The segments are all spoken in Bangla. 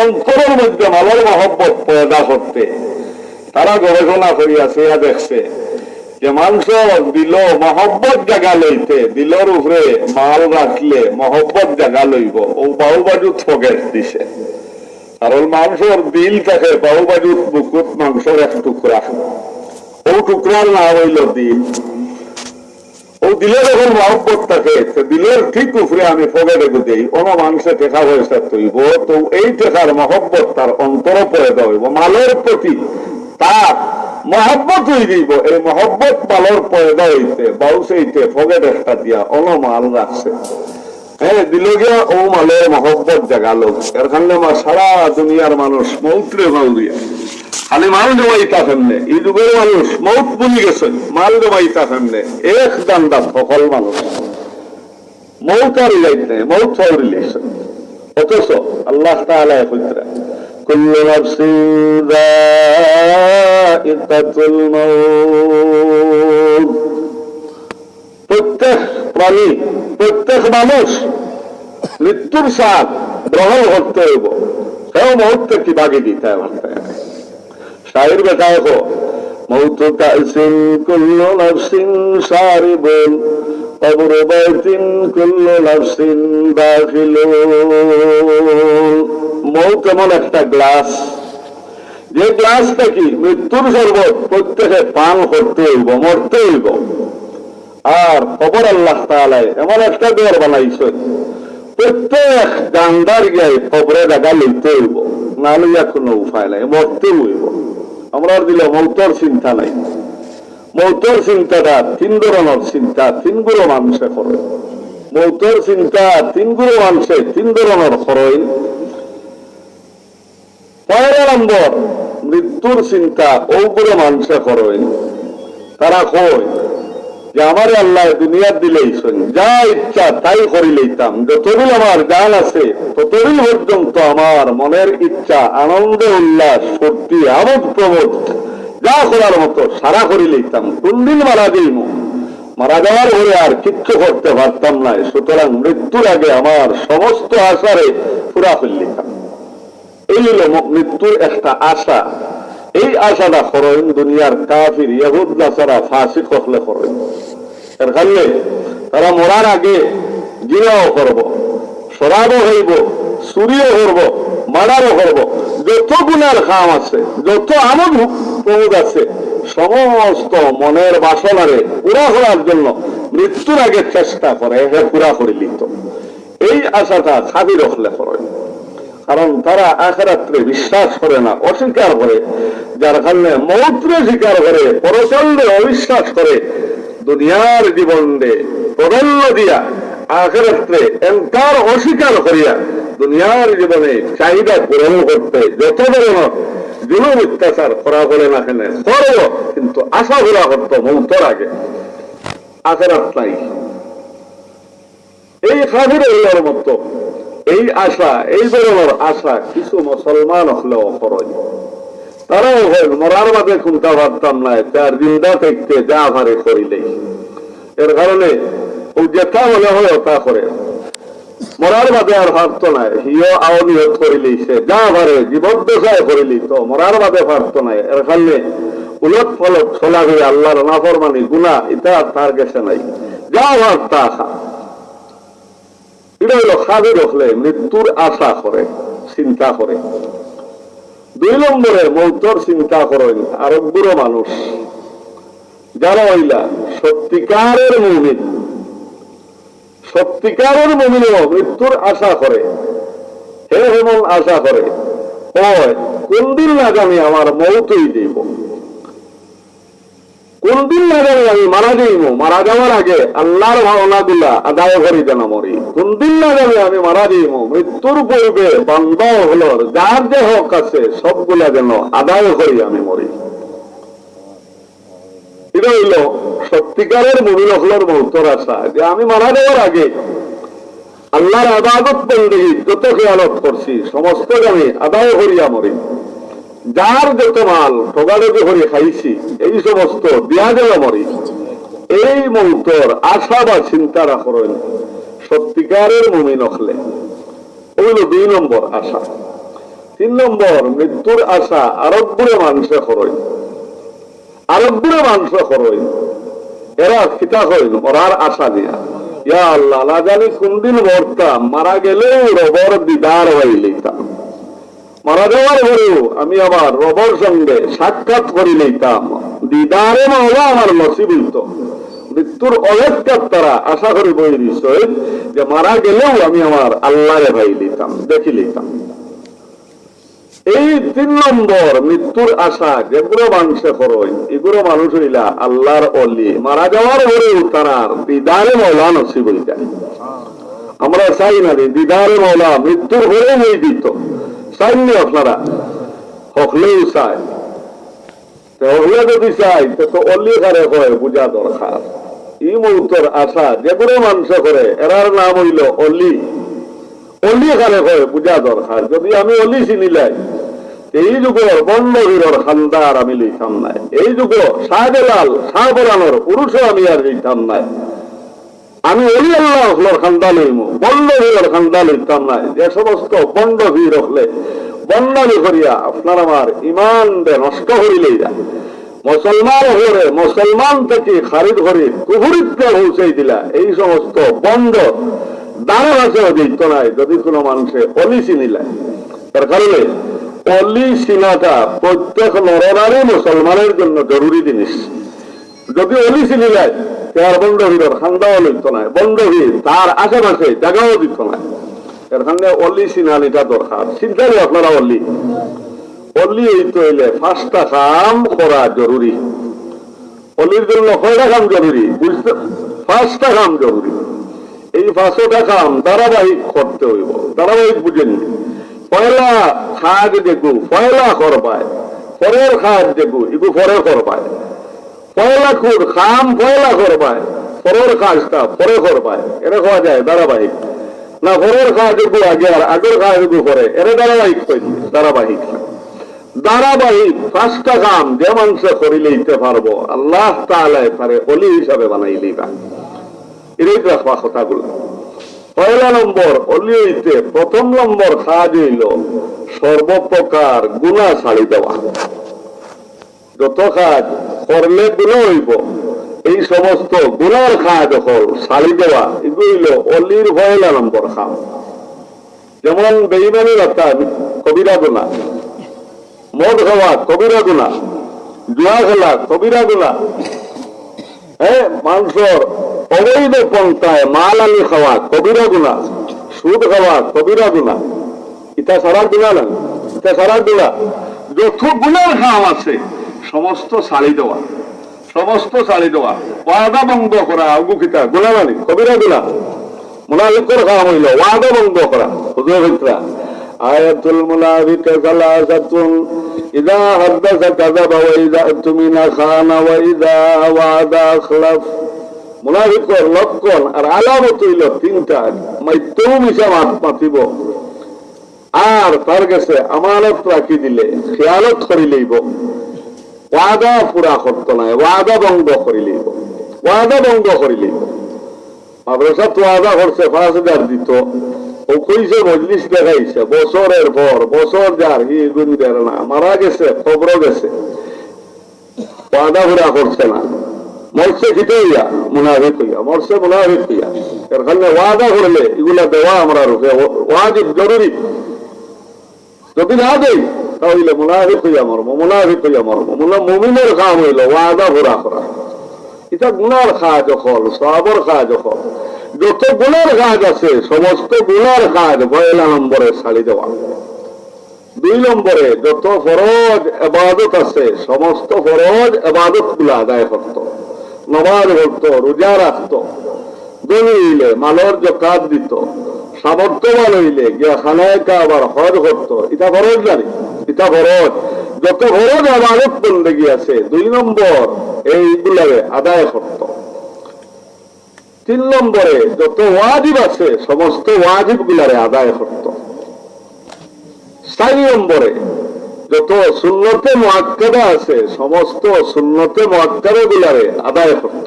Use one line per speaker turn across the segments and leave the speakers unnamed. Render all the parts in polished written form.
অন্তরের মধ্যে মালের মহব্বত পয়দা করতে তারা গবেষণা করিয়াছে, দেখছে যে মানুষ দিল মহব্বত জায়গা লইতে, দিলর উপরে মাল রাখলে মহব্বত জায়গা লইব, ও বাউ বাজুত ফগেট দিছে। কারণ মানুষের দিল থাকে বাউ বাজুত বুকুত মাংসের এক টুকরা, ও টুকরার নাম হইল দিল। ও দিলে যখন মহব্বত থাকে, দিলের ঠিক উপরে আমি ফগেটে দিই, অন্য মানুষের টেকা পয়সা তৈব, তো এই টেকার মহব্বত তার অন্তর পয়দা হইব, মালের প্রতি তার মহব্বত হয়ে যাইব। এই মহব্বত মালের পয়দা হইতে বাউসাইতে ফগেট একটা দিয়া অন্য মাল রাখছে, হ্যাঁ দিল গিয়া ও মালের মহব্বত জাগালো। এর কারণে সারা দুনিয়ার মানুষ মৌত্রে মাউরিয়া খালি মাল জমাইতা ফেমনে, এই যুগের মানুষ মৌত বুঝি গেছেন, মাল জমাইতা ফেমনে এক দান্দা সকল মানুষ মৌত আর যাইতে মৌত রিলেশন। অথচ আল্লাহ তাআলা কইরা কুল্লু নাফসিন যায়িকাতুল মাউত, প্রত্যেক প্রাণী প্রত্যেক মানুষ মৃত্যুর স্বাদ গ্রহণ করতে হইব, সেও মুহূর্তে কি বাগি দিতে হবে। শায়ের বেটা হো মৌত কাসিন কুল্লু নাফসিন শারিবুন কবর বাইতিন কুল্লু নাফসিন দাখিলুন। মৌত এমন একটা গ্লাস, যে গ্লাসটা কি মৃত্যুর শরবত প্রত্যেকে পান করতে হইব, মরতে হইব। আর কবর আল্লাহ তাআলা এমন একটা দর বানাইছে, প্রত্যেক জানদার গিয়ে কবরে জায়গা লইতে হইব, না লইয়া কোনো উপায় নাই, মরতে হইব। আমরা দিলে মৌতর চিন্তা নাই। মৌতর চিন্তাটা তিন ধরনের চিন্তা, তিন গুরু মানুষে করে। মৌতর চিন্তা তিন গুরু মানুষে তিন ধরনের করেন। পয়লা নম্বর মৃত্যুর চিন্তা ও গুরু মানুষে করেন। তারা কয় যে আমার আল্লাহ দুনিয়ার দিলেই যা ইচ্ছা তাই করি লইতাম, যতদিন আমার গান আছে ততদিন পর্যন্ত আমার মনের ইচ্ছা আনন্দ উল্লাস ফুর্তি আমোদ প্রমোদ যা করার মতো সারা করি লইতাম। কোনদিন মারা যাইব, মারা যাওয়ার পরে আর কিচ্ছু করতে পারতাম না, সুতরাং মৃত্যুর আগে আমার সমস্ত আশারে পুরা ফেললিতাম। এই হল মৃত্যুর একটা আশা। এই আশাটা করেন দুনিয়ার কাফির ইহুদ নাসারা ফাসিক হলে করেন। এর কারণে তারা মরার আগে জিনাও করব, শরাবও হইব, চুরিও করব, মার্ডারও করব, যত গুনার কাম আছে, যত আমোদ প্রমোদ আছে, সমস্ত মনের বাসনারে পুরা করার জন্য মৃত্যুর আগে চেষ্টা করে পুরা করে লিত। এই আশাটা খাবির হলে করেন, কারণ তারা আখিরাতে বিশ্বাস করে না, অস্বীকার করে। যার কারণে মৌত্রে স্বীকার করে, পরকালে অবিশ্বাস করে, দুনিয়ার জীবনে প্রাধান্য দিয়া আখিরাতে এনকার অস্বীকার করিয়া দুনিয়ার জীবনে চাহিদা পূরণ করতে যত ধরনের জুলুম অত্যাচার করা বলে না কেন করব, কিন্তু আশা ভরা করত মৌতের আগে, আখিরাত নাই। এই কাফির হইয়ার মতো এই আশা, এই ধরনের আশা কিছু মুসলমান হলেও করে। তারাও মরার বাদে খুনতে পারতাম না, তার জিন্দা থাকতে যা ভারে করিলেই। এর কারণে ও যেটা মনে হয় তা করে, মরার বাদে আর পারত না, হিও আওনিয়ত করিলেই সে যা ভারে জীবদ্দশায় করিলি তো মরার বাদে পারত না। এর কারণে উলট ফলট চলা হয়ে আল্লাহর নাফরমানি গুনাহ এটা তার গেছে নাই, যা ভার তা খা। এটা হলো খাবির হলে মৃত্যুর আশা করে, চিন্তা করে। দুই নম্বরে মৌতর চিন্তা করেন আরবগুলো মানুষ, যারা হইলা সত্যিকারের মুমিন। সত্যিকারের মুমিনও মৃত্যুর আশা করে। হে হেমন আশা করে, কোন দিন না জানি আমার মৌতই দিব, কোন দিন না জানি আমি মারা যাইব, মারা যাওয়ার আগে আল্লাহর ভাবনা গুলা আদায় করি যেন মরি। কোন দিন না জানি আমি মারা যাইব, মৃত্যুর পূর্বে বান্দা হলো যার যে হক আছে সবগুলা যেন আদায় করি আমি মরি। এটা হইল সত্যিকারের মুমিন হলোর মৌতর আশা, যে আমি মারা যাওয়ার আগে আল্লাহর ইবাদত বন্দেগী যত খেয়ালত করছি সমস্ত আমি আদায় করিয়া মরি। যার যত মাল ঠগাড়ি করে খাইছি এই সমস্ত দিয়া গেল মরি। এই মৌতর আশা বা চিন্তা রাখেন সত্যিকারের মুমিন হলে, ওইল দুই নম্বর আশা। 3 নম্বর মৃত্যুর আশা আরবগুলো মানুষে খরচ, আরবগুলো মানুষে খরচ। এরা খিতা হইল ওরার আশা দিয়া, ইয়া আল্লাহ না জানি কোনদিন মরতাম, মারা গেলেও রবর দিদার হইলেইতাম, মারা যাওয়ার পরেও আমি আবার রবর সঙ্গে সাক্ষাৎ করি লইতাম, দিদারে মাওলা আমার নসিব হইত। মৃত্যুর অপেক্ষার তারা আশা করি বই বিষয় যে মারা গেলেও আমি আমার আল্লাহরে ভাই লইতাম, দেখি লইতাম। এই 3 নম্বর মৃত্যুর আশা যেগুলো মানুষে খরচ, এগুলো মানুষ হইলা আল্লাহর অলি, মারা যাওয়ার পরেও তারার দিদারে মাওলা নসিব হয়ে যায়। আমরা চাই না রে দিদারে মাওলা মৃত্যুর পরে হয়ে দিত, চাইনি আপনারা? হকলেও চাই, হকলে যদি চাই তো অলি কারে হয় বুঝা দরকার। এই মৌতর আশা যেগুলো মানুষে করে এরার নাম হইল অলি, অলি কারে হয় বুঝা দরকার। যদি আমি অলি চিনিলাই এই যুগের বন্ডবীর খান্দার আমি লইতাম নাই, এই যুগ শাহজালাল শাহ বরানোর পুরুষও আমি আর লইতাম নাই। আমি অলি আল্লাহর খান্দা লইম, বন্ডবীর খান্দা লইতাম নাই। যে সমস্ত বন্ডবীর হলে বন্ডামি করিয়া আপনার আমার ইমান নষ্ট করিলেই যায়, মুসলমান হলে মুসলমান থেকে খারিদ করে কুফরিতে পৌঁছাই দিলা, এই সমস্ত বন্ড দাঁড়া ভাষাও দিত নাই যদি কোনো মানুষে অলি চিনিলায়। তার কারণে অলি চিনাটা প্রত্যেক নরনারী মুসলমানের জন্য জরুরি জিনিস। যদি অলি চিনিলায় তার বন্ডভীর খান্দাও লইত নাই, বন্ডভীর তার আশেপাশে জায়গাও দিত নাই। এর কারণে অলি চিনালিটা দরকার। চিন্তালে আপনারা অলি অলি এই তো হইলে 5টা কাম করা জরুরি। অলির জন্য 6টা কাম জরুরি, বুঝতে? 5টা কাম জরুরি। এই 5টা কাম ধারাবাহিক করতে হইব। ধারাবাহিক বুঝেন, পয়লা কাজ দেখু পয়লা করবায়, পরের কাজ দেখু এগু পরে করবায়, পয়লা খুর খাম পয়লা করবায়, পরের কাজটা পরে করবায়। এটা হওয়া যায় ধারাবাহিক না? পরের কাজ এগু আগে আর আগের কাজ এগু পরে, এটা ধারাবাহিক হইল। ধারাবাহিক ধারাবাহিক 5টা কাম যে মানুষ করে লইতে পারবো আল্লাহ তাআলা তারে ওলি হিসাবে বানাই লইবা। এটাই রাখবা কথাগুলো। পয়লা নম্বর অলি হইতে 1ম নম্বর কাজ হইল সর্বপ্রকার গুনাহ ছাড়ি দেওয়া। যত কাজ করলে গুনাহ হইব এই সমস্ত গুনার কাজ হল ছাড়ি দেওয়া, এগুলো হইল অলির পয়লা নম্বর কাম। যেমন বেঈমানি রাখা কবিরা গুনাহ, মদ খাওয়া কবিরা গুনাহ, জুয়া খেলা কবিরা গুনাহ, মানুষের অবৈধ পন্থায় মাল আনি খাওয়া কবিরা গুনাহ, সুদ খাওয়া কবিরা গুনাহ। এটা সারা গুনাহ না, এটা সারা গুনাহ। যত গুনার কাম আছে সমস্ত ছাড়ি দেওয়া, সমস্ত ছাড়ি দেওয়া। ওয়াদা ভঙ্গ করা আগুকিতা গুনাহ মানে কবিরা গুনাহ। মুনাফিকের কাম হইল ওয়াদা ভঙ্গ করা। হুজুর ভিতরা আয়াতুল মুনাফিক সালাসাতুন ইযা হাদাসা কাযাবা ওয়া ইযা তুমিনা খানা ওয়া ইযা ওয়াদা আখলাফ। মুনাফিকের লক্ষণ আর আলামত হইল 3টা। মাইতেও মিশা মাতিব, আর তার কাছে আমানত রাখি দিলে খেয়ালত করি লইব, ওয়াদা পুরা করতো না, ওয়াদা ভঙ্গ করি লইব, ওয়াদা ভঙ্গ করি লইব। মাদ্রাসা তো ওয়াদা করছে 5,000 দিত, ও কইছে মজলিস দেখাইছে বছরের পর বছর, যার হি গুণ দেয় না, মারা গেছে কবর গেছে, ওয়াদা পুরা করছে না, মরছে খিটে হইয়া মুনাফিক হইয়া, মরছে মুনাফিক হইয়া। এর কারণে ওয়াদা করলে এগুলা দেওয়া আমরা রুখে ওয়াজিব জরুরি। যদি না দেই তাহলে মুনাফিক হইয়া মরবো, মুনাফিক হইয়া মরবো। মুমিনের কাম হইল ওয়াদা পুরা করা। এটা গুনার কাজ হল, সওয়াবের কাজ হল। যত গুনার কাজ আছে সমস্ত গুনার কাজ পয়লা নম্বরে ছাড়ি দেওয়া। 2 নম্বরে যত ফরজ ইবাদত আছে সমস্ত ফরজ ইবাদত গুলো আদায় করত, নামাজ পড়তো, রোজা রাখতো, ধনী হইলে মালর যাকাত দিত, সামর্থ্যবান হইলে গিয়া খানায় কাবার হজ করতো। এটা ফরজ জানি, এটা ফরজ। যত ফরজ ইবাদত বন্দেগী আছে 2 নম্বর এইগুলারে আদায় করত। 3 নম্বরে যত ওয়াজিব আছে সমস্ত ওয়াজিব গুলারে আদায় করত। 4 নম্বরে যত সুন্নতে মুআক্কাদা আছে সমস্ত সুন্নতে মুআক্কাদা গুলারে আদায় করত।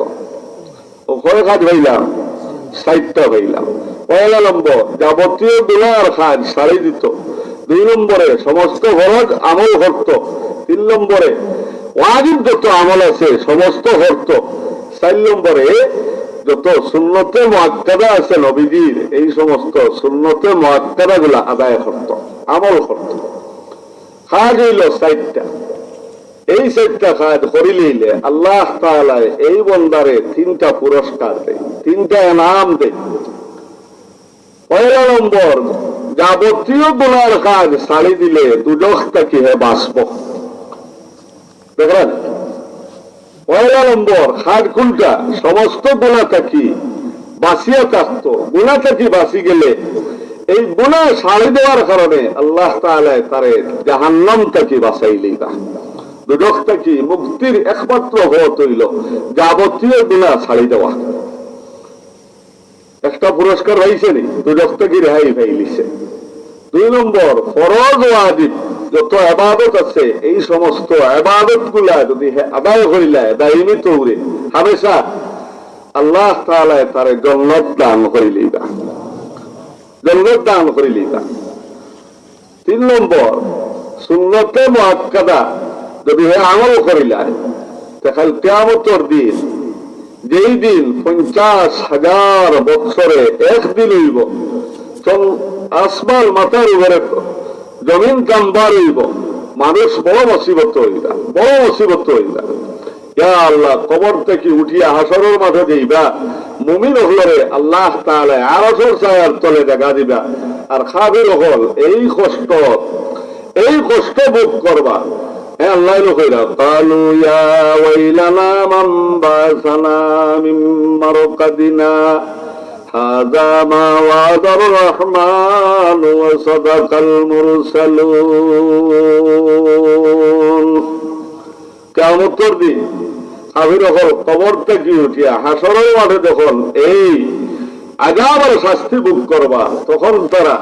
ও কয় কাজ হইলাম? 4টা হইলাম। পয়লা নম্বর যাবতীয় গুনার কাজ ছাড়ি দিত। 2 নম্বরে সমস্ত ফরজ আমল করত, 3 নম্বরে ওয়াজিব যত আমল আছে সমস্ত করত, 4 নম্বরে যত সুন্নতে মুআক্কাদা আছে নবীজির এই সমস্ত সুন্নতে মুআক্কাদা গুলা আদায় করত, আমল করত। কাজ হইল 4টা। এই 4টা কাজ করিলে আল্লাহ তাআলা এই বান্দারে 3টা পুরস্কার দেয়, 3টা ইনাম দেয়। পয়লা নম্বর, যাবতীয় গুনার কাজ ছাড়ি দিলে দুজখ থেকে হে বাঁচব। দেখলেন, পয়লা নম্বর কাজ কোনটা? সমস্ত গুনাহ থেকে বাঁচিয়া থাকত। গুনাহ থেকে বাঁচি গেলে এই গুনাহ ছাড়ি দেওয়ার কারণে আল্লাহ তাআলা তারে জাহান্নাম থেকে বাঁচাইলেই না। দুজখ থেকে মুক্তির একমাত্র পথ হইল যাবতীয় গুনাহ ছাড়ি দেওয়া। একটা পুরস্কার হয়েছে নি, দুজখ থেকে রেহাই পাইলিছে। 2 নম্বর, ফরজ ওয়াজিব যত ইবাদত আছে এই সমস্ত ইবাদত গুলা যদি আদায় করিলা দাইমি তৌরে হামেশা আল্লাহ তাআলা তারে জান্নাত দান করিলিবা, জান্নাত দান করিলিবা। 3 নম্বর, সুন্নতে মুআক্কাদা যদি আমল করিলা তাহলে কিয়ামতের দিন, যেই দিন 50,000 বছরে একদিন হইব, আসমান মাথার উপরে জমিন কাম্বার হইব, মানুষ বড় মুসিবত হইবা, বড় মুসিবত হইবা। ইয়া আল্লাহ, কবর থেকে উঠিয়া হাসরের মাঠে যাইবা, মুমিন হলে আল্লাহ তাআলা আরশের ছায়ার তলে জায়গা দিবা, আর কাফির হল এই কষ্ট ভোগ করবা। হ্যাঁ, আল্লাহ কইরা কালু ইয়া ওয়াইলানা মান বাসানা মিন মারকাদিনা হাযা মা ওয়াদার রহমান ওয়া সাদাকাল মুরসালুন। কিয়ামতের দিন কাফির হল কবর থেকে উঠিয়া হাসরের মাঠে যখন এই আযাব আর শাস্তি ভোগ করবা, তখন তারা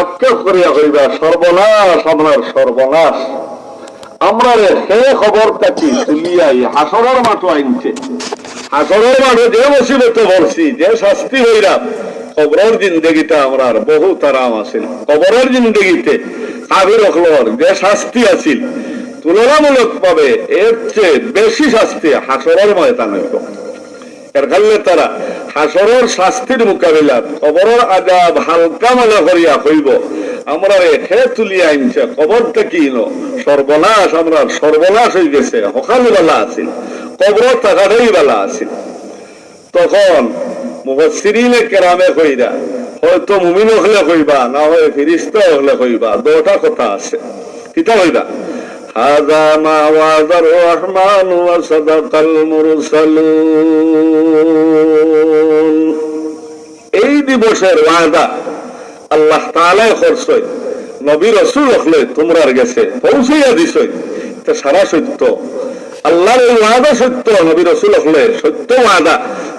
আক্ষেপ করিয়া কইবা, সর্বনাশ, আমার সর্বনাশ। আমরা হে খবরটা কি তুলিয়াই হাসরের মাঠ আইনছে, হাসরের মাঠে যে মুসিবত পড়ছি, যে শাস্তি হইলাম, কবরের জিন্দগিতে আমরা বহুত আরাম আছিল। কবরের জিন্দগিতে কাফির হলর যে শাস্তি আছিল তুলনামূলক ভাবে এর চেয়ে বেশি শাস্তি হাসরের ময়দান হইব। এর কারণে তারা হাসরের শাস্তির মোকাবিলা কবরের আযাব হালকা মনে করিয়া হইব, আমরা হে তুলিয়া আনছে কবরটা কি সর্বনাশ, আমরা সর্বনাশ হয়ে গেছে, সকালে বেলা আছিল, কবর থাকাটাই বেলা আছিল। তখন মুফাসসিরিনে কেরামে কইরা, হয়তো মুমিন হলে কইবা, না হয় ফেরেশতা হলে কইবা, 2টা কথা আছে। কিতা কইবা? হাযা মা ওয়াদার রহমান ওয়া সাদাকাল মুরসালুন। এই দিবসের ওয়াদা আল্লাহ তাআলা করছে, নবী রাসূল হলে তোমরার গেছে পৌঁছাইয়া দিছে, এটা সারা সত্য। আল্লাহর এই ওয়াদা সত্য, নবী রাসূল হলে সত্য ওয়াদা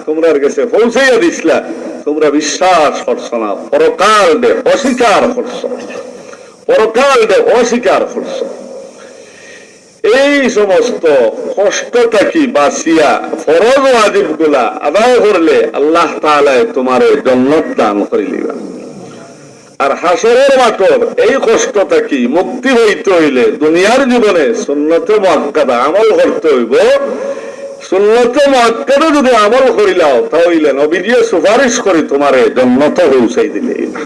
তোমরার গেছে পৌঁছাইয়া দিছলা, তোমরা বিশ্বাস করছো না, পরকাল দে অস্বীকার করছো, পরকাল দে অস্বীকার করছো। এই সমস্ত কষ্টটা কি বাঁচিয়া ফরজ ওয়াজিব গুলা আদায় করলে আল্লাহ তাআলা তোমার জান্নাত দান করিলিবা। আর হাসরের মাঠের এই কষ্টটা কি মুক্তি হইতে হইলে দুনিয়ার জীবনে সুন্নতে মুআক্কাদা আমল করতে হইব। সুন্নতে মুআক্কাদা যদি আমল করিলাও তাহলে নবীজি সুপারিশ করে তোমার জান্নাতে পৌঁছাই দিলেই না,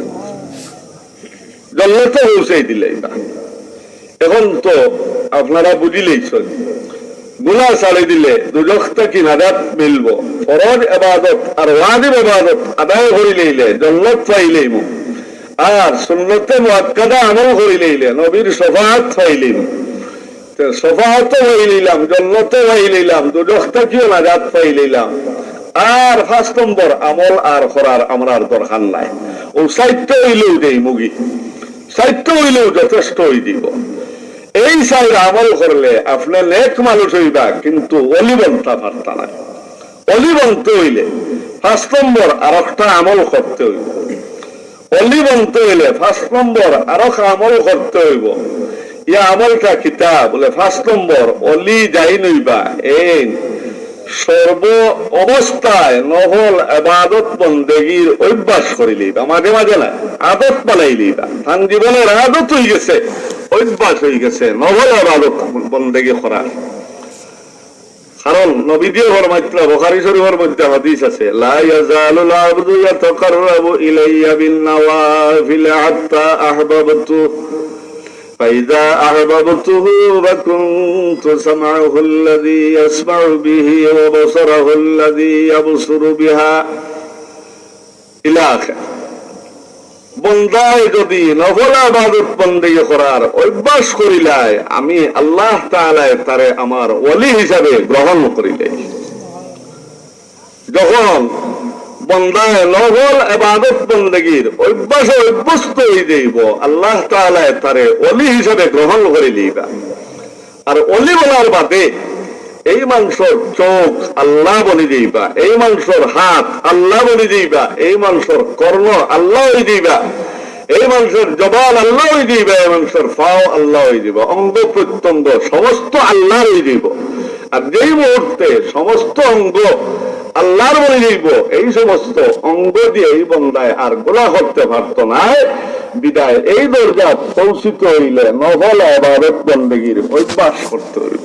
জান্নাতে পৌঁছাই দিলেই না। এখন তো আপনারা বুঝিলেইছেন, গুনাহ ছাড়ি দিলে দুজখ থেকে নাজাত মিলব, ফরজ ইবাদত আর ওয়াজিব ইবাদত আদায় করিলেইলে জান্নাত পাইলেই, আর সুন্নতে মুআক্কাদা আমল করিলেইলে নবীর শাফাআত পাইলেই, শাফাআত পাইলাম, জান্নাত পাইলাম, দুজখ থেকেও নাজাত পাইলাম। আর 5 নম্বর আমল আর করার আমরার দরকার নাই, ও 4টা হইলেও দেই মুগি, 4টা হইলেও যথেষ্ট হই দিব। এই 4 আমল করলে আপনার নেক মানুষ হইবা, কিন্তু অলি বনতে পারতা না। অলি বনতে হইলে 5 নম্বর আর একটা আমল করতে হইব। অলি বনতে হইলে 5 নম্বর আর একটা আমল করতে হইব। ইয়া আমলটা কিতা বলে 5 নম্বর, অলি যাই নইবা এই সর্ব অবস্থায় নফল ইবাদত বন্দেগীর অভ্যাস করিলিবা, মাঝে মাঝে না আদত বানাইলিবা। তার জীবনের আদত হয়ে গেছে, অভ্যাস হয়ে গেছে নফল ইবাদত বন্দেগী করার। কারণ নবীজিও ফরমাইছিল, বুখারী শরীফের মধ্যে হাদিস আছে, লা ইয়াজালুল আবদু ইয়াতাকাররাবু ইলাইয়া বিন নওয়াফিল হাত্তা আহবাবতু فإذا أحببته وكنت سمعه الذي يسمع به وبصره الذي يبصر بها إلى آخره। বন্দায় যদি নফল ইবাদত বন্দেগী করার অভ্যাস করিলায়, আমি আল্লাহ তাআলা তারে আমার ওলি হিসাবে গ্রহণ করিলে। যখন বন্দায় নফল ইবাদত বন্দেগীর অভ্যাসে অভ্যস্ত হয়ে যাইব, আল্লাহ তাআলা তারে ওলি হিসাবে গ্রহণ করে লইবা। আর ওলি বলার বাদে এই মানুষের চোখ আল্লাহ বলে যাইবা, এই মানুষের হাত আল্লাহ বলে যাইবা, এই মানুষের কর্ণ আল্লাহ হয়ে যাইবা, এই মানুষের জবান আল্লাহ হয়ে যাইবা, এই মানুষের পাও আল্লাহ হয়ে যাইবা, অঙ্গ প্রত্যঙ্গ সমস্ত আল্লাহ হয়ে যাইব। আর যেই মুহূর্তে সমস্ত অঙ্গ আল্লাহর বলে যাইব, এই সমস্ত অঙ্গ দিয়ে এই বন্দায় আর গোলা করতে পারত না। বিদায় এই দরজা পৌঁছিত হইলে নফল ইবাদত বন্দেগীর অভ্যাস করতে হইব।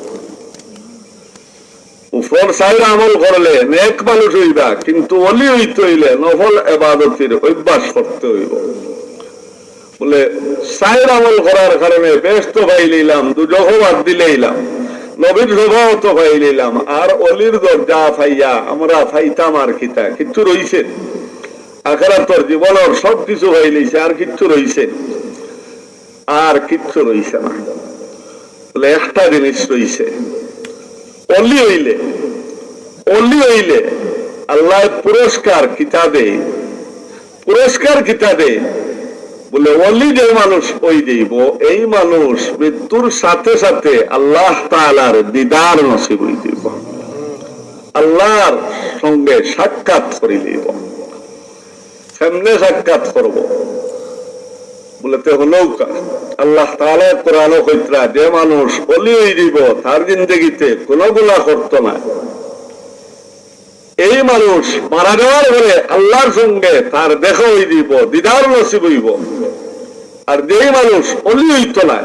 উপর সাইর আমল করলে নেক মানুষ হইবা, কিন্তু ওলি হইতে হইলে নফল ইবাদতের অভ্যাস করতে হইব। বলে সাইর আমল করার কারণে বেশ তো পাই লইলাম, দুজহ বাদ দিলেইলাম, নবীর স্বভাব তো পাই লইলাম, আর অলির দরজা পাইয়া আমরা পাইতাম আর কিতা কিচ্ছু রইছে? আখিরাতের জীবনের সবকিছু পাই লইছে, আর কিচ্ছু রইছে? আর কিচ্ছু রইছে না। বলে একটা জিনিস রইছে, অলি হইলে, অলি হইলে আল্লাহ পুরস্কার কিতা দেয়, পুরস্কার কিতা দেয়। বলে অলি যে মানুষ ওই দেব, এই মানুষ মৃত্যুর সাথে সাথে আল্লাহ তাআলার দিদার নসিব হই দিব, আল্লাহর সঙ্গে সাক্ষাৎ করে দিব। কেমনে সাক্ষাৎ করব? বলে তো হলো আল্লাহ তাআলা কোরআন কইতরা, যে মানুষ অলি হই দিব তার জিন্দেগিতে কোনো গুনাহ করত না, এই মানুষ মারা যাওয়ার পরে আল্লাহর সঙ্গে তার দেখা হই দিব, দিদার নসিব হইব। আর যেই মানুষ অলি হইত না,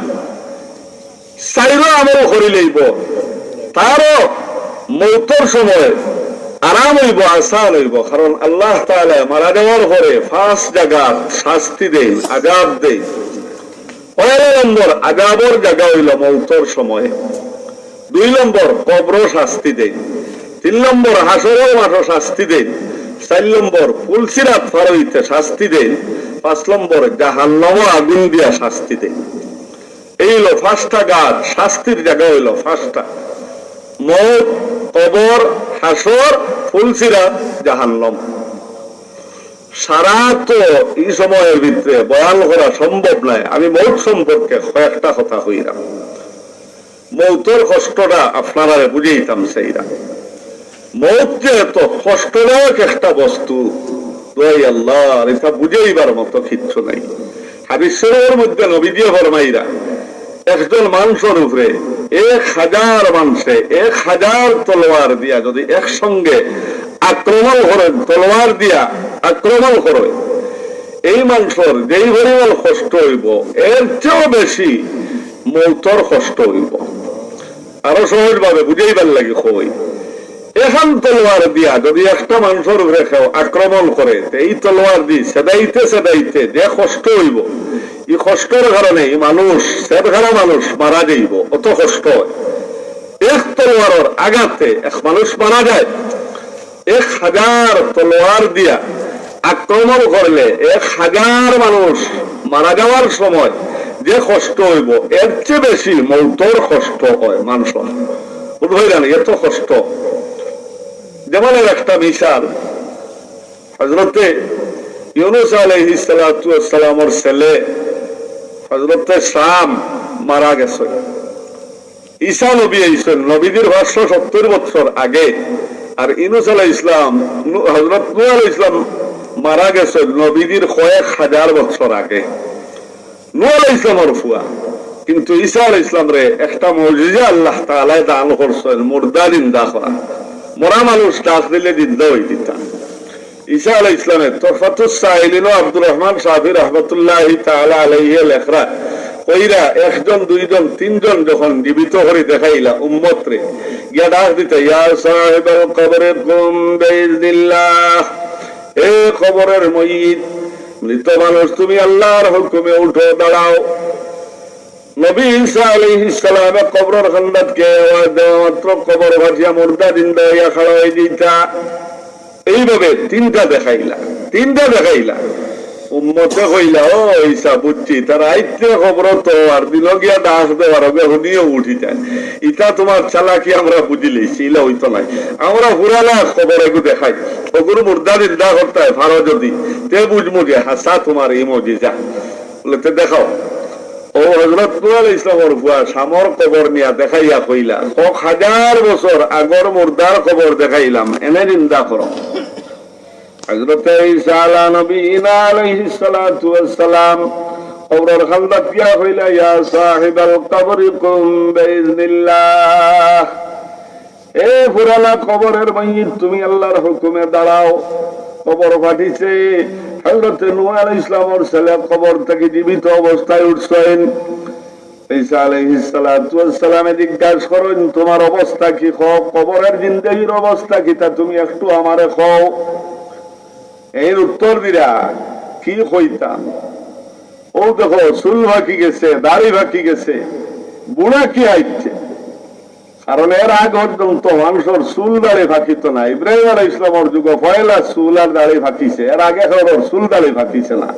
চাইরো আমল করি লইব, তারও মৌতের সময় আরাম হইব, আসান হইব। কারণ আল্লাহ তাআলা মারা যাওয়ার পরে 5 জায়গা শাস্তি দেয়, আযাব দেয়। 1 নম্বর আযাবর জায়গা হইল মৌতের সময়, 2 নম্বর কবর শাস্তি দেয়, 3 নম্বর হাসরের মাঠে শাস্তি দেয়, 4 নম্বর ফুলসিরাত পার হইতে শাস্তি দেয়, 5 নম্বর জাহান্নাম আগুন দিয়া শাস্তি দেয়। এই হলো 5টা গাছ শাস্তির জায়গা হইল 5টা: মৌত, কবর, হাসর, ফুলসিরাত, জাহান্নাম। সারা তো এই সময়ের ভিতরে বয়ান করা সম্ভব নয়। আমি মৌত সম্পর্কে কয়েকটা কথা হইলাম, মৌতের কষ্টটা আপনারা বুঝাইতাম। সেইরা মৌত যে এত কষ্টদায়ক একটা বস্তু, আল্লাহ এটা বুঝাইবার মতো কিচ্ছু নাই। হাদিস শরীফের মধ্যে নবীজি ফরমাইরা, একজন মানুষের উপরে 1000 মানুষে 1000 তলোয়ার দিয়া যদি একসঙ্গে আক্রমণ করেন, তলোয়ার দিয়া আক্রমণ করে, এই মানুষের যেই পরিমাণ কষ্ট হইব এর চেয়েও বেশি মৌতর কষ্ট হইব। আরো সহজ ভাবে বুঝাইবার লাগে, কই এখন তলোয়ার দিয়া যদি একটা মানুষের উপরে কেউ আক্রমণ করে, এই তলোয়ার দি সেদাইতে সেদাইতে যে কষ্ট হইব, এই কষ্টের কারণে মানুষ, সেদখানা মানুষ মারা যাইব, অত কষ্ট হয়। 1 তলোয়ারের আঘাতে এক মানুষ মারা যায়। 1000 তলোয়ার দিয়া আক্রমণ করলে 1000 মানুষ মারা যাওয়ার সময় যে কষ্ট হইব এর চেয়ে বেশি মৌতর কষ্ট হয় মানুষের। বুঝতে জানি এত কষ্ট। যেমন একটা মিসাল, হযরত ইউনূস আলাইহিস সালাতু ওয়াস সালামের ছেলে হযরত শাম মারা গেছে। ঈসা নবী আইছেন নবীদের 570 বছর আগে, আর ইউনূস আলাইহিস সালাম, হযরত নূহ আলাইহিস সালাম মারা গেছে নবীদের কয়েক হাজার বছর আগে। নূহ আলাইহিস সালামের ফুয়া, কিন্তু ঈসা আলাইহিস সালাম রে একটা মুজিজা আল্লাহ তাআলা দান করছেন, মুর্দা জিন্দা করা। মরা মানুষ ডাক দিলে জিন্দা হয়ে দিতাম। ঈসা আলাইহিস সালামের তোহফাতুস সাইলিন আব্দুর রহমান সাহাবী রাহমাতুল্লাহি তাআলা আলাইহি লেখরা কইরা একজন দুইজন তিনজন যখন জীবিত করে দেখাইলা উম্মত রে গিয়া ডাক দিতে, ইয়া সাহিবাল কবরে কুম বিইজনিল্লাহ, এ কবরের ময়িত মৃত মানুষ তুমি আল্লাহর হুকুমে উঠো দাঁড়াও। নবী ঈসা আলাইহিস সালাম কবরের খান্দাতকে আওয়াজ দেওয়া মাত্র কবর ভাজিয়া মুর্দা জিন্দা হইয়া খাড়া হয়ে দিতা। এইভাবে তিনটা দেখাইলা উম্মতে কইলা, ও ঈসা বুঝছি তারা আইতে খবর তো আর দিল গিয়া দাস দেওয়ার হবে হুনিও উঠি যায়, ইটা তোমার চালাকি আমরা বুঝি লইছি, ইলা হইতো নাই। আমরা হুরালা খবর এগু দেখাই ওগুলো মুর্দা জিন্দা করতে হয় ভালো যদি তে বুঝবো যে হাসা তোমার এই মজিজা বলে তে দেখাও। ও হযরত আলাইহিস সালামের বুয়া সামর কবর নিয়া দেখাইয়া কইলা, 1000 বছর আগর মুর্দার কবর দেখাইলাম, এনে জিন্দা করো। হযরত ঈসা নবীনা আলাইহিস সালাতু ওয়াস সালাম কবরের খান্দাত গিয়া কইলা, ইয়া সাহিবাল কবরি কুম বিইজনিল্লাহ, এ পুরানা কবরের মাইয়িত তুমি আল্লাহর হুকুমে দাঁড়াও। কবর ফাটিছে। হযরত নূহ আলাইহিস সালামের ছেলে কবর থেকে জীবিত অবস্থায় উঠছেন। ঈসা আলাইহিস সালাতু ওয়াস সালাম জিজ্ঞাসা করেন, তোমার অবস্থা কি? কবরের জিন্দেগির অবস্থা কি তা তুমি একটু আমারে কও। এর উত্তর দিরা কি কইতাম, ও দেখো চুল ভাকি গেছে, দাড়ি ভাকি গেছে, বুড়া কি আইছে। কারণ এর আগ পর্যন্ত মানুষের চুল দাড়ি ফাঁকিত না। ইব্রাহিম আলাইহিস সালামের যুগে পয়লা চুল আর দাড়ি ফাঁকিছে, এর আগে চুল দাড়ি ফাঁকিছে না।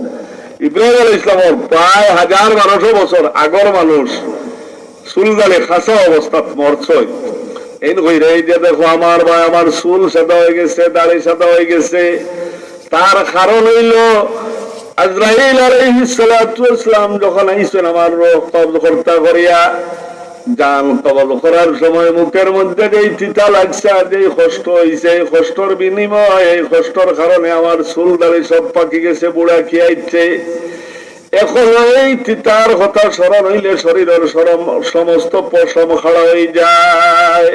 ইব্রাহিম আলাইহিস সালামের প্রায় 1200 বছর আগর মানুষ চুল দাড়ি খাসা অবস্থাত মরছে। এই কইরা এই যে দেখো আমার ভাই আমার চুল সাদা হয়ে গেছে, দাড়ি সাদা হয়ে গেছে, তার কারণ হইল আজরাইল আলাইহিস সালাতু ওয়াস সালাম যখন আইছেন আমার রূহ কবজ করতে করিয়া জান কবজ করার সময় মুখের মধ্যে যেই তিতা লাগছে, যেই কষ্ট হইছে, এই কষ্টর বিনিময়, এই কষ্টর কারণে আমার চুল দাড়ি সব পাকি গেছে, বুড়া কি আইছে। এখন এই তিতার কথা স্মরণ হইলে শরীরের সমস্ত পশম খাড়া হয়ে যায়।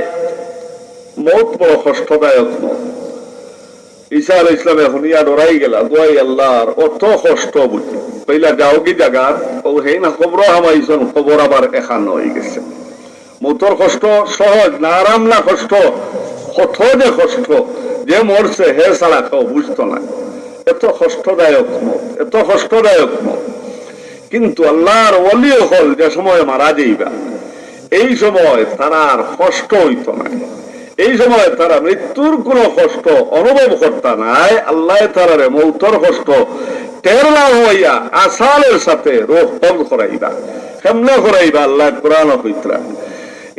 মৌত বড় কষ্টদায়ক মত। ঈসা আলাইহিস সালাম এখন ইয়া ডরাই গেলা, দোয়াই আল্লাহর অত কষ্ট বুঝি পইলা যাও কি জায়গা ও হে না কবর হামাইছেন, কবর আবার এখান হয়ে গেছে। মৌতর কষ্ট সহজ না, আরাম না, কষ্ট কত যে কষ্ট, যে মরছে হে ছাড়া কেউ বুঝতো না। এত কষ্টদায়ক মত, এত কষ্টদায়ক মত। কিন্তু আল্লাহর ওলি হল যে সময় মারা যাইবা, এই সময় তারা আর কষ্ট হইতো না। এই সময় তারা মৃত্যুর কোন কষ্ট অনুভব করতে নাই। আল্লাহ তারারে মৌতর কষ্ট টেরলা হইয়া আসালের সাথে রূহ কবজ করাইবা। কেমনে করাইবা? আল্লাহ কোরআন কইতরা,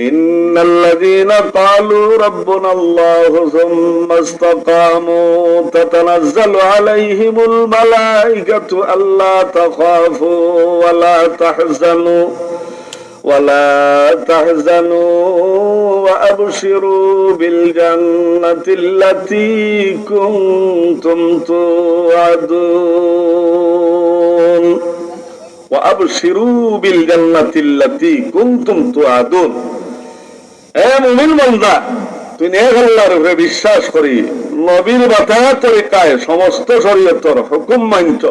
ইন্নাল্লাযীনা ক্বালু রাব্বুনাল্লাহু সুম্মা ইসতাকামু তাতানাজ্জালু আলাইহিমুল মালায়েকাতু আল্লা তাখাফু ওয়া লা তাহজানু ولا تحزنوا وأبشروا بالجنة التي كنتم توعدون وأبشروا بالجنة التي كنتم توعدون। এ মুমিন বান্দা, তুই নেক আল্লাহর উপরে বিশ্বাস করি, নবীর বাতায়া তরিকায় সমস্ত শরীয়তের হুকুম মানত,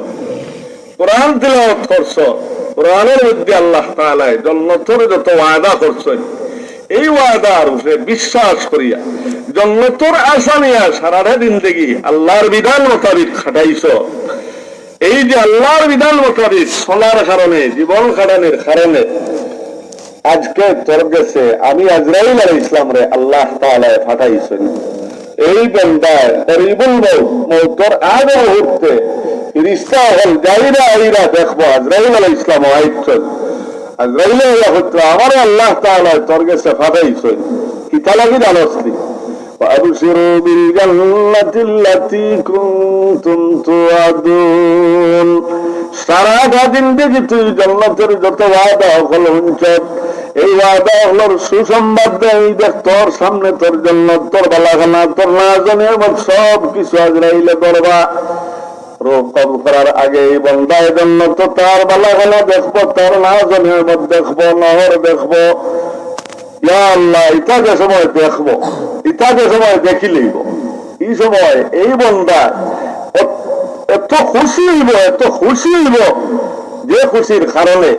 কোরআন তিলাওয়াত করছ, কোরআনের মধ্যে আল্লাহ তাআলা জান্নাতের যত ওয়াদা করছেন, এই ওয়াদার উপরে বিশ্বাস করিয়া জান্নাতের আশা নিয়া সারাটা জিন্দেগি আল্লাহর বিধান মোতাবেক খাটাইছ। এই যে আল্লাহর বিধান মোতাবেক চলার কারণে, জীবন কাটানোর কারণে আজকে তোর গেছে আমি আজরাইল আলাইহিস সালাম রে আল্লাহ তাআলা পাঠাইছেন। এই বান্দার করিবুল মওতর আগে মুহূর্তে ফেরেশতা হল যাইরা আইরা দেখবো আজরাইল আলাইহিস সালাম আইছেন। আজরাইল হচ্ছে আমার আল্লাহ তাআলা তোর কাছে পাঠাইছেন কি তালাকি জানসলি, وأبشروا بالجنة التي كنتم توعدون। সারাটা জিন্দেগি তুই জান্নাতের যত ওয়াদা হল হুঞ্চ, এই ওয়াদা হলোর সুসংবাদ দেয়। দেখ তোর সামনে তোর জান্নাত, তোর বালাখানা, তোর নাজনের মত সব কিছু আজরাইলে করবা। রূহ কবজ করার আগে এই বান্দার জন্য তো তার বালাখানা দেখবো, তার নাজনের মত দেখবো, নহর দেখবো, ইয়া আল্লাহ ইটা যে সময় দেখবো, ইটা যে সময় দেখি লইব, এই সময় এই বন্দা এত খুশি হইব, এত খুশি হইব, যে খুশির কারণে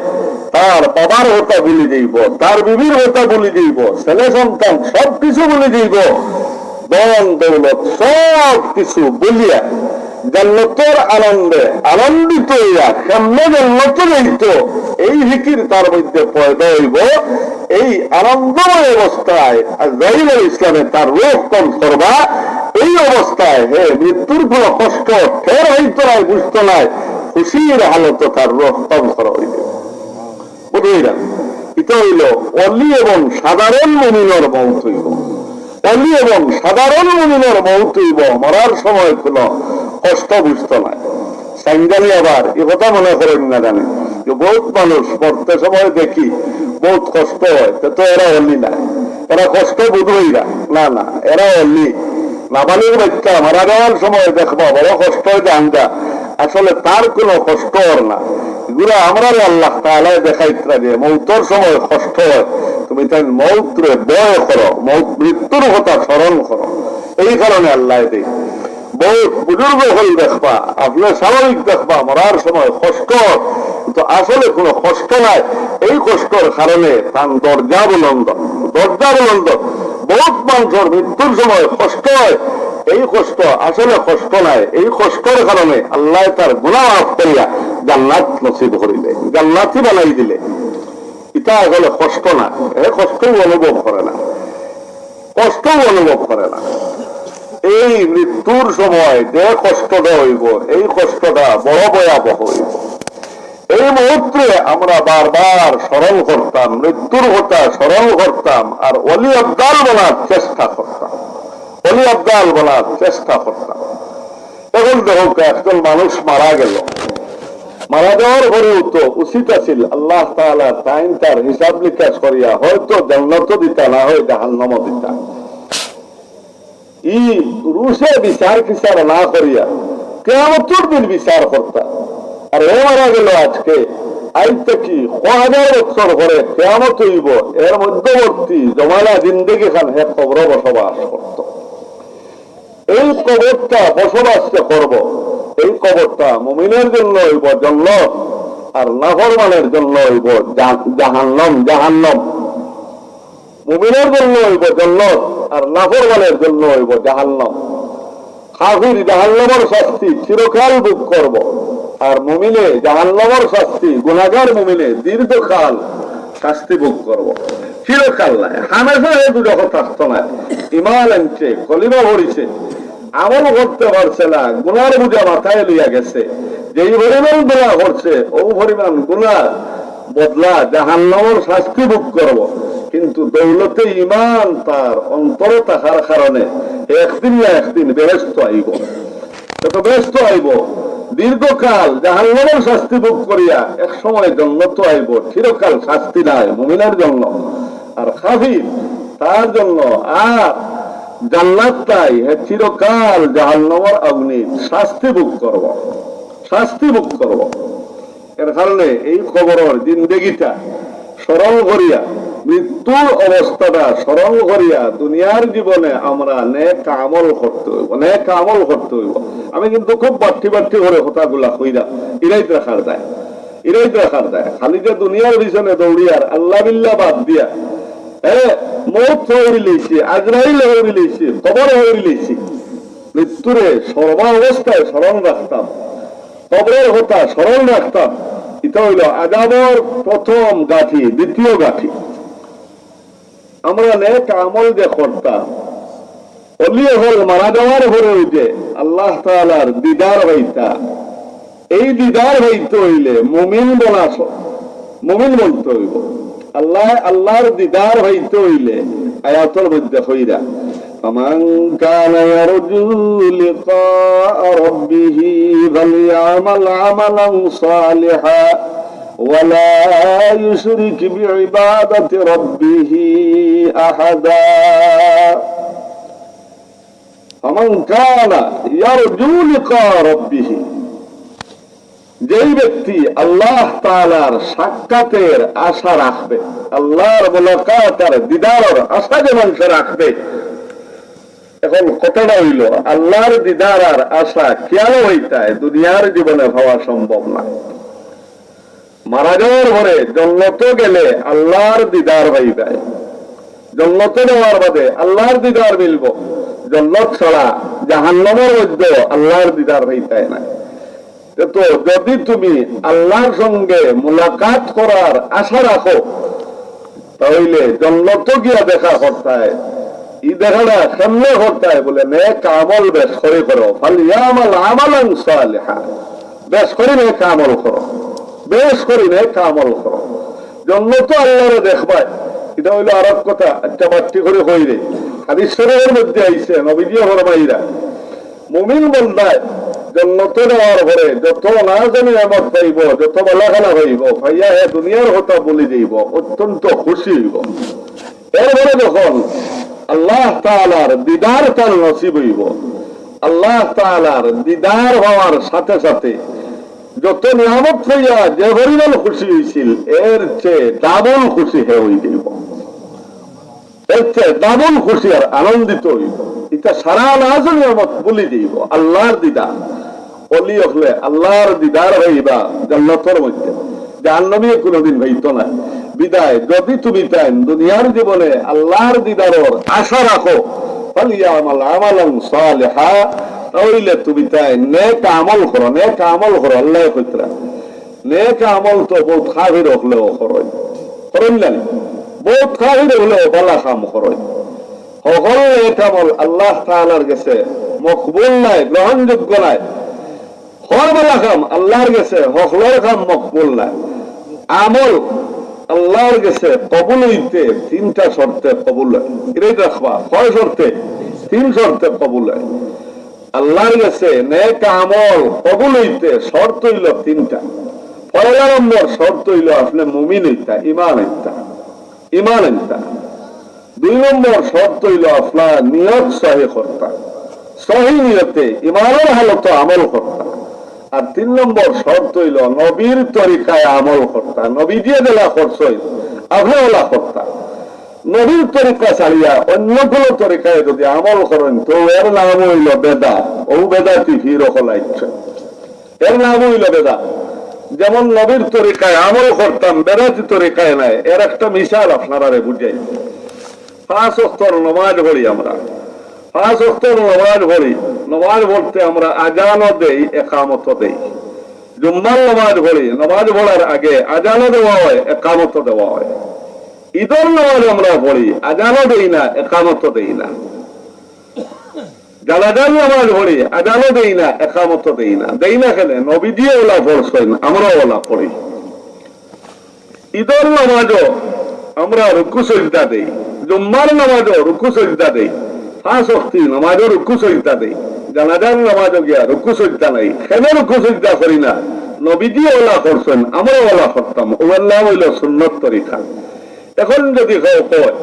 তার বাবার কথা বলি যাইব, তার বিবির কথা বলি যাইব, ছেলে সন্তান সবকিছু বলি যাইব, ধন দৌলত সব কিছু বলিয়া জান্নাতের আনন্দে আনন্দিত হইয়া কেমনে জান্নাতে যাইত এই জিকির তার মধ্যে পয়দা হইব। এই আনন্দময় অবস্থায় আজরাইল ইসলামে তার রোগ কম করবা। এই অবস্থায় হে মৃত্যুর কোন কষ্ট ফের হইত নাই, বুঝতো নাই, খুশির হালত তার রোগ কম করা হইবে। বুঝিরা এটা হইল অলি এবং সাধারণ মুমিনের মৌত হইব। অলি এবং সাধারণ মুমিনের মৌত হইব, মরার সময় কোন কষ্ট বুঝতো নাই। সাইনজানি আবার এ কথা মনে করেন না, জানেন যে বহুত মানুষ মরতে সময় দেখি বহুত কষ্ট হয়, তো এরা অলি না, এরা কষ্ট বুঝবইরা না, না এরা অলি। নাবালির বাচ্চা মারা যাওয়ার সময় দেখবা বড় কষ্ট হয় জানগা, আসলে তার কোনো কষ্ট ওর না। এগুলো আমরা আল্লাহ তাআলা দেখাইতে যে মৌতর সময় কষ্ট হয়, তুমি তাই মৌতরে ভয় করো, মৃত্যুর কথা স্মরণ করো। এই কারণে আল্লাহ দেয় বহুত বুজুর্গ হল দেখবা, আপনার স্বাভাবিক দেখবা মরার সময় কষ্ট, কিন্তু আসলে কোনো কষ্ট নাই। এই কষ্টর কারণে তার দরজা বুলন্দ, দরজা বুলন্দ। বহুত মানুষের মৃত্যুর সময় কষ্ট হয়, এই কষ্ট আসলে কষ্ট নাই। এই কষ্টের কারণে আল্লাহ তার গুনাহ মাফ করিয়া জান্নাত নসিব করিলে, জান্নাতি বানাই দিলে। এটা আসলে কষ্ট না, এ কষ্টও অনুভব করে না, কষ্টও অনুভব করে না। এই মৃত্যুর সময় যে কষ্টটা হইব, এই কষ্টটা বড় ভয়াবহ হইব। এই মুহূর্তে আমরা বারবার স্মরণ করতাম, মৃত্যুর কথা স্মরণ করতাম, আর অলি আবদাল বলার চেষ্টা করতাম, অলি আবদাল বলার চেষ্টা করতাম। এখন দেখো একজন মানুষ মারা গেল, মারা যাওয়ার পরেও তো উচিত আছিল আল্লাহ তাআলা তাইন তার হিসাব নিকাশ করিয়া হয়তো জান্নাত দিতা, না হয় জাহান্নাম দিতা। ই রুশে বিচার ফিচার না করিয়া কিয়ামতের দিন বিচার করতা। আর ও মারা গেল আজকে, আজ থেকে 1000 বছর পরে কিয়ামত হইব, এর মধ্যবর্তী জমানা জিন্দেগি খান হে কবরে বসবাস করত। এই কবরটা বসবাস করব, এই কবরটা মুমিনের জন্য হইব জান্নাত, আর নাফরমানের জন্য হইব জাহান্নাম। জাহান্নাম মুমিনের জন্য হইব জান্নাত, আর নাফরমানের জন্য হইব জাহান্নাম। কাফির জাহান্নামের শাস্তি চিরকাল ভোগ করব, আর মুমিনে জাহান্নামের শাস্তি, গুনাহগার মুমিনে দীর্ঘকাল শাস্তি ভোগ করব, চিরকাল নাই। হামেশা এই দুটো কথা থাকতো না। ইমান আনছে, কলিমা ভরিছে, আমল করতে পারছে না, গুনার বুঝা মাথায় লইয়া গেছে, যেই পরিমাণ গুনাহ করছে ও পরিমাণ গুনাহ বদলা জাহান্নামের শাস্তি ভোগ করব। কিন্তু দৌলতে ইমান তার অন্তরে থাকার কারণে একদিন না একদিন বেহেশত আইব, তত বেহেশত আইব, দীর্ঘকাল জাহান্নামের শাস্তি ভোগ করিয়া এক সময় জান্নাত আইব, চিরকাল শাস্তি নাই মুমিনের জন্য। আর কাফির তার জন্য আর জান্নাত নাই, চিরকাল জাহান্নামের অগ্নির শাস্তি ভোগ করব, শাস্তি ভোগ করব। এর কারণে এই কবরের জিন্দেগিটা স্মরণ করিয়া, মৃত্যুর অবস্থাটা স্মরণ করিয়া দুনিয়ার জীবনে আমরা নেক আমল করতে হইব, নেক আমল করতে হইব। আমি কিন্তু খুব বাড়তি বাড়তি করে কথাগুলা কইরা ইরাইত রাখার দেয়, ইরাইত রাখার দেয়। খালি যে দুনিয়ার পিছনে দৌড়িয়ার আল্লাহ বিল্লাহ বাদ দিয়া মৌত হয়ে লইছি, আজরাইল হয়ে লইছি, কবর হয়ে লইছি, মৃত্যুরে সর্বা অবস্থায় স্মরণ রাখতাম, কবরের কথা স্মরণ রাখতাম। এটা হইল আযাবের প্রথম গাঠি, দ্বিতীয় গাঠি। আমরা নেক আমল যে করতাম, অলি হল মারা যাওয়ার পরে হইতে আল্লাহ তাআলার দিদার হইতা। এই দিদার হইতে হইলে মুমিন বলা, মুমিন বলতে হইব। আল্লাহর দিদার হইতে হইলে আয়াতের মধ্যে হইরা فمن كان يرجو لقاء ربه فليعمل عملا صالحا ولا يشرك بعبادة ربه أحدا فمن كان يرجو لقاء ربه যেই ব্যক্তি আল্লাহ তাআলার সাক্ষাতের আশা রাখবে, আল্লাহর মুলাকাতের দিদারের আশা যে মানুষ রাখবে। এখন কথাটা হইল আল্লাহর দিদার আর আশা কেন হইতায় দুনিয়ার জীবনে হওয়া সম্ভব না। মারা যাওয়ার পরে জন্নত গেলে আল্লাহর দিদার হইবে, জন্নত নেওয়ার বাদে আল্লাহর দিদার মিলব। জন্নত ছাড়া জাহান্নামের মধ্যে আল্লাহর দিদার হইতায় না। তো যদি তুমি আল্লাহর সঙ্গে মুলাকাত করার আশা রাখো, তাহলে জন্নত গিয়া দেখা করতে ই দেখাটা কেমনে করতে বলে নেক আমল বেশ করে করো, ফালিয়ামাল আমালান সালিহা, বেশ করে নেক আমল করো, বেশ করে নেক আমল করো। জন্নত আল্লাহরে দেখবাই, এটা হইলো আরব কথা। একটা বাট্টি করে হইলে হাদিস শরীফের মধ্যে আইছে নবীজি ফরমাইরা মুমিন বান্দায় জন্নত নেওয়ার পরে যত না জানি নিয়ামত পাইব, যত বালাখানা হইব, ভাইয়া হে দুনিয়ার কথা বলে যাইব, অত্যন্ত খুশি হইব। এরপরে যখন আল্লাহ তাআলার দিদার তার নসিব হইব, আল্লাহ তাআলার দিদার হওয়ার সাথে সাথে যত নিয়ামত হইয়া যে পরিমাণ খুশি হয়েছিল এর চেয়ে ডাবল খুশি হয়ে যাইব, এর চেয়ে ডাবল খুশি আর আনন্দিত হইব। এটা সারা নাজ নিয়ামত বলে যাইব। আল্লাহর দিদার অলি হলে আল্লাহর দিদার হইবা জান্নাতের মধ্যে, জাহান্নামে কোনোদিন হইতো না। বিদায় যদি তুমি চান দুনিয়ার জীবনে আল্লাহর দিদারের আশা রাখো, ফালিয়ামাল আমালান সালিহা, তাহলে তুমি চাই নেক আমল করো, নেক আমল করো। আল্লাহ কইতরা নেক আমল তো বহুত খাবির হলেও করই, করেন না? বহুত খাবির হলেও ভালো কাম করই। সকল নেক আমল আল্লাহ তাআলার কাছে মকবুল নাই, গ্রহণযোগ্য নাই। হর ভালো কাম আল্লাহর কাছে সকলের কাম মকবুল নাই। আমল আল্লাহর কাছে কবুল হইতে তিনটা শর্তে কবুল হয়, এটাই রাখবা। কয় শর্তে? তিন শর্তে কবুল হয়। আল্লাহর কাছে নেক আমল কবুল হইতে শর্ত হইল তিনটা। পয়লা নম্বর শর্ত হইল আপনি মুমিন হইতা, ঈমান হইতা, ঈমান হইতা। দুই নম্বর শর্ত হইল আপনার নিয়ত সহি করতা, সহি নিয়তে ঈমানের হালতে আমল করতা। আর তিন নম্বর শর্ত হইল নবীর তরিকায় আমল করতা, নবী দিয়ে দেলা করছই আপনি ওলা করতা। নবীর তরিকা ছাড়িয়া অন্য কোন তরিকায় যদি আমল করেন তো এর নাম হইল বেদা, ও বেদাতি ফির হলাইছে, এর নাম হইল বেদা। যেমন নবীর তরিকায় আমল করতাম, বেদাতি তরিকায় নাই। এর একটা মিশাল আপনারা বুঝাই। 5 ওয়াক্তের নামাজ পড়ি আমরা, 5 ওয়াক্তের নামাজ পড়ি। নামাজ পড়তে আমরা আজানও দেই, একামতও দেই। জুম্মার নামাজ পড়ি, নামাজ পড়ার আগে আজানও দেওয়া হয়, একামতও দেওয়া হয়। ঈদের নামাজ আমরা পড়ি, আজানও দেই না, একামতও দেই না। জানাজার নামাজ পড়ি, আজানও দেই না, একামতও দেই না। দেই না কেন? নবীজি ওলা পড়ছেন, আমরাও ওলা পড়ি। ঈদের নামাজও আমরা রুকু সিজদা দেই, জুম্মার নামাজও রুকু সিজদা দেই, 5 ওয়াক্ত নামাজও রুকু সিজদা দেই। জানাজার নামাজও গিয়া রুকু সিজদা নাই। কেন রুকু সিজদা করি না? নবীজি ওলা করছেন, আমরাও ওলা করতাম। ওর নাম হইল সুন্নত তরিকা। এখন যদি কেউ কয়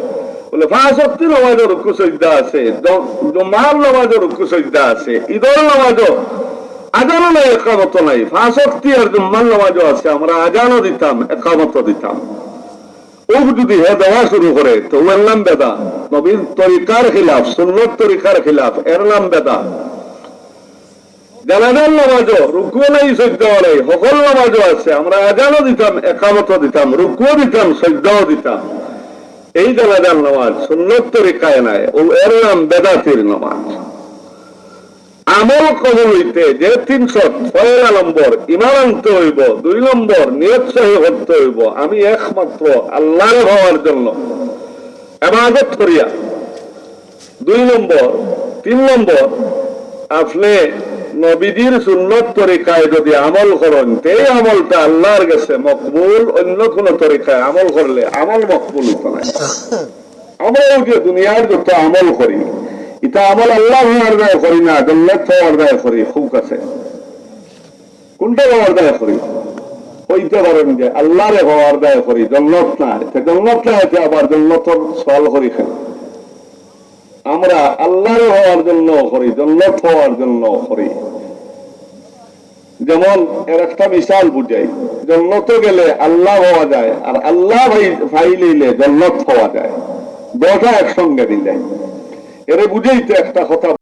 বলে 5 ওয়াক্ত নামাজও রুকু সিজদা আছে, জুম্মার নামাজও রুকু সিজদা আছে, ঈদের নামাজও আজানও নাই, একামতও নাই, 5 ওয়াক্ত আর জুম্মার নামাজও আছে, আমরা আজানও দিতাম, একামতও দিতাম। ও যদি হে দেওয়া শুরু করে তো ওর নাম বেদা, নবীর তরিকার খিলাফ, সুন্নত তরিকার খিলাফ, এর নাম বেদা। জানাজার নামাজও রুকুও নাই, সজদাও নাই, সকল নামাজও আছে, আমরা আজানও দিতাম, একামতও দিতাম, রুকুও দিতাম, সজদাও দিতাম। এই জানাজার নামাজ সুন্নত তরিকায় নাই, ও এর নাম বেদাতির নামাজ। আমল কবুল হইতে যে 3 শর্ত, পয়লা নম্বর ঈমান আনতে হইব, 2 নম্বর নিয়ত সহি করতে হইব আমি একমাত্র আল্লাহর হওয়ার জন্য ইবাদত করিয়া, 2 নম্বর 3 নম্বর আপনি নবীজির সুন্নত তরিকায় যদি আমল করেন এই আমলটা আল্লাহর কাছে মকবুল। অন্য কোন তরিকায় আমল করলে আমল মকবুল হইত না। আমরা যে দুনিয়ার যত আমল করি এটা আমল আল্লাহ হওয়ার দায় করি না, জান্নাত হওয়ার দায় করি। খুব কাছে কোনটা হওয়ার দায় করি? হইতে পারেন যে আল্লাহরে হওয়ার দায় করি, জান্নাত না। জান্নাত না হইতে আবার জান্নাতের সওয়াল করি কেন? আমরা আল্লাহরে হওয়ার জন্য করি, জান্নাত হওয়ার জন্য করি। যেমন এর একটা মিসাল বুঝাই, জন্নতে গেলে আল্লাহ হওয়া যায়, আর আল্লাহ ভাই লইলে জন্নত হওয়া যায়, দুটো একসঙ্গে দিলে। এরে বুঝেই তো একটা কথা